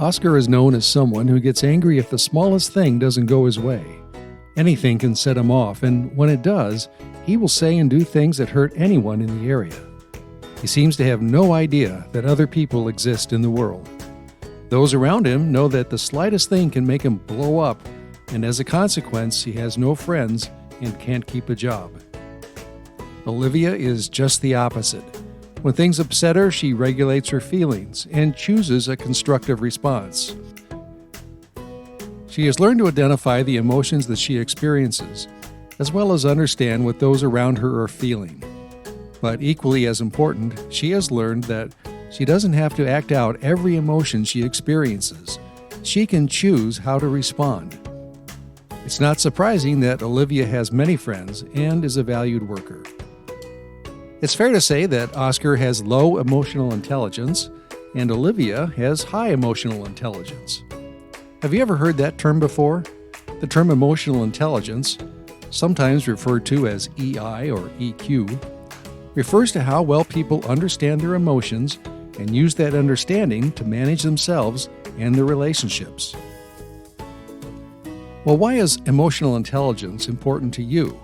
Oscar is known as someone who gets angry if the smallest thing doesn't go his way. Anything can set him off, and when it does, he will say and do things that hurt anyone in the area. He seems to have no idea that other people exist in the world. Those around him know that the slightest thing can make him blow up, and as a consequence, he has no friends and can't keep a job. Olivia is just the opposite. When things upset her, she regulates her feelings and chooses a constructive response. She has learned to identify the emotions that she experiences, as well as understand what those around her are feeling. But equally as important, she has learned that she doesn't have to act out every emotion she experiences. She can choose how to respond. It's not surprising that Olivia has many friends and is a valued worker. It's fair to say that Oscar has low emotional intelligence and Olivia has high emotional intelligence. Have you ever heard that term before? The term emotional intelligence, sometimes referred to as EI or EQ, refers to how well people understand their emotions and use that understanding to manage themselves and their relationships. Well, why is emotional intelligence important to you?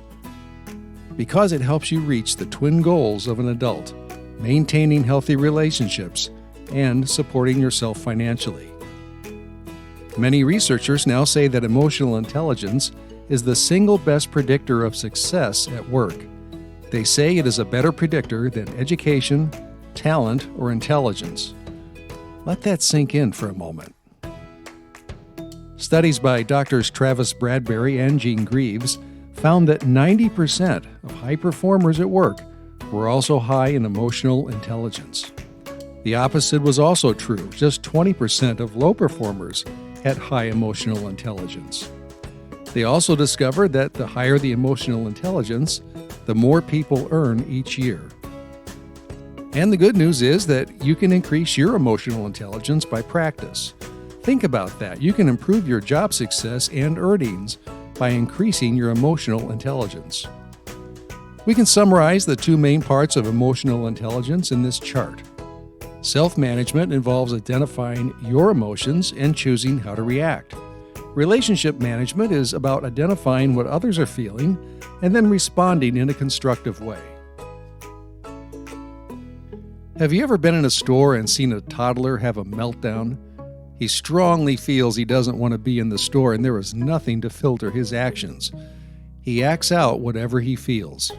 Because it helps you reach the twin goals of an adult, maintaining healthy relationships and supporting yourself financially. Many researchers now say that emotional intelligence is the single best predictor of success at work. They say it is a better predictor than education, talent, or intelligence. Let that sink in for a moment. Studies by Drs. Travis Bradbury and Jean Greaves found that 90% of high performers at work were also high in emotional intelligence. The opposite was also true. Just 20% of low performers had high emotional intelligence. They also discovered that the higher the emotional intelligence, the more people earn each year. And the good news is that you can increase your emotional intelligence by practice. Think about that. You can improve your job success and earnings by increasing your emotional intelligence. We can summarize the two main parts of emotional intelligence in this chart. Self-management involves identifying your emotions and choosing how to react. Relationship management is about identifying what others are feeling and then responding in a constructive way. Have you ever been in a store and seen a toddler have a meltdown? He strongly feels he doesn't want to be in the store, and there is nothing to filter his actions. He acts out whatever he feels.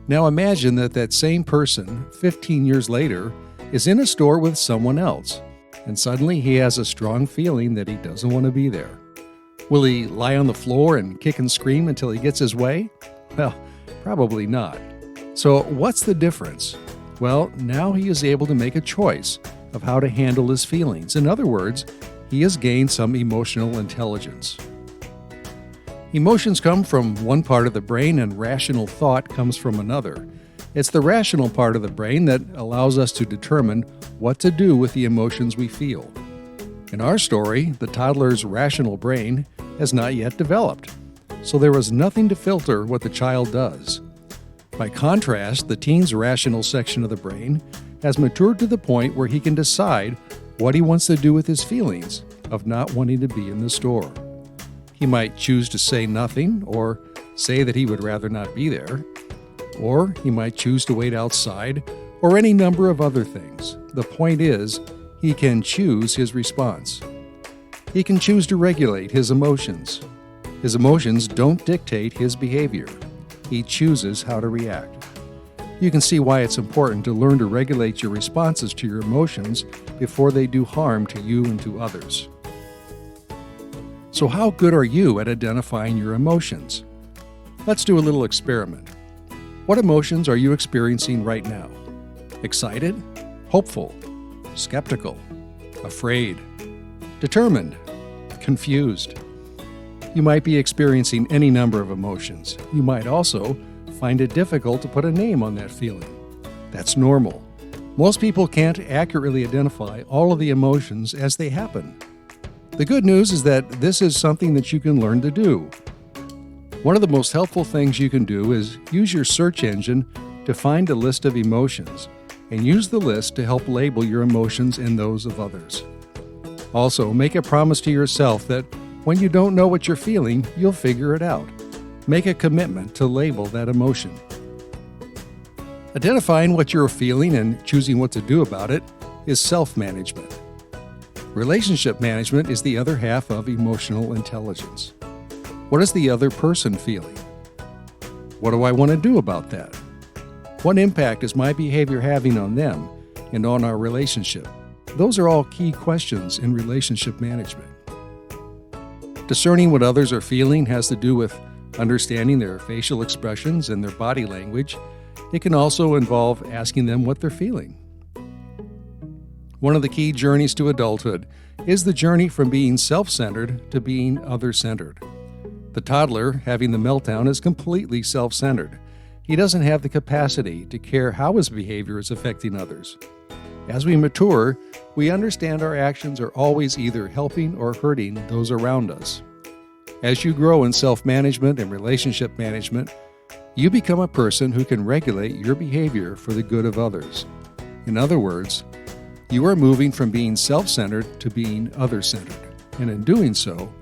Now imagine that same person, 15 years later, is in a store with someone else, and suddenly he has a strong feeling that he doesn't want to be there. Will he lie on the floor and kick and scream until he gets his way? Well, probably not. So what's the difference? Well, now he is able to make a choice of how to handle his feelings. In other words, he has gained some emotional intelligence. Emotions come from one part of the brain and rational thought comes from another. It's the rational part of the brain that allows us to determine what to do with the emotions we feel. In our story, the toddler's rational brain has not yet developed, so there is nothing to filter what the child does. By contrast, the teen's rational section of the brain has matured to the point where he can decide what he wants to do with his feelings of not wanting to be in the store. He might choose to say nothing or say that he would rather not be there, or he might choose to wait outside or any number of other things. The point is, he can choose his response. He can choose to regulate his emotions. His emotions don't dictate his behavior. He chooses how to react. You can see why it's important to learn to regulate your responses to your emotions before they do harm to you and to others. So how good are you at identifying your emotions? Let's do a little experiment. What emotions are you experiencing right now? Excited? Hopeful? Skeptical? Afraid? Determined? Confused? You might be experiencing any number of emotions. You might also find it difficult to put a name on that feeling. That's normal. Most people can't accurately identify all of the emotions as they happen. The good news is that this is something that you can learn to do. One of the most helpful things you can do is use your search engine to find a list of emotions and use the list to help label your emotions and those of others. Also, make a promise to yourself that when you don't know what you're feeling, you'll figure it out. Make a commitment to label that emotion. Identifying what you're feeling and choosing what to do about it is self-management. Relationship management is the other half of emotional intelligence. What is the other person feeling? What do I want to do about that? What impact is my behavior having on them and on our relationship? Those are all key questions in relationship management. Discerning what others are feeling has to do with understanding their facial expressions and their body language. It can also involve asking them what they're feeling. One of the key journeys to adulthood is the journey from being self-centered to being other-centered. The toddler having the meltdown is completely self-centered. He doesn't have the capacity to care how his behavior is affecting others. As we mature, we understand our actions are always either helping or hurting those around us. As you grow in self-management and relationship management, you become a person who can regulate your behavior for the good of others. In other words, you are moving from being self-centered to being other-centered, and in doing so,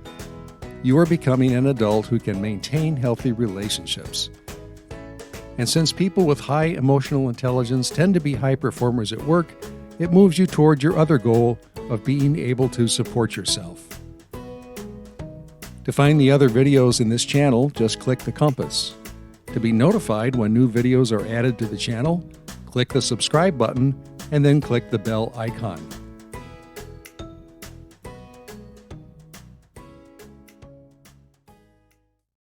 you are becoming an adult who can maintain healthy relationships. And since people with high emotional intelligence tend to be high performers at work, it moves you toward your other goal of being able to support yourself. To find the other videos in this channel, just click the compass. To be notified when new videos are added to the channel, click the subscribe button and then click the bell icon.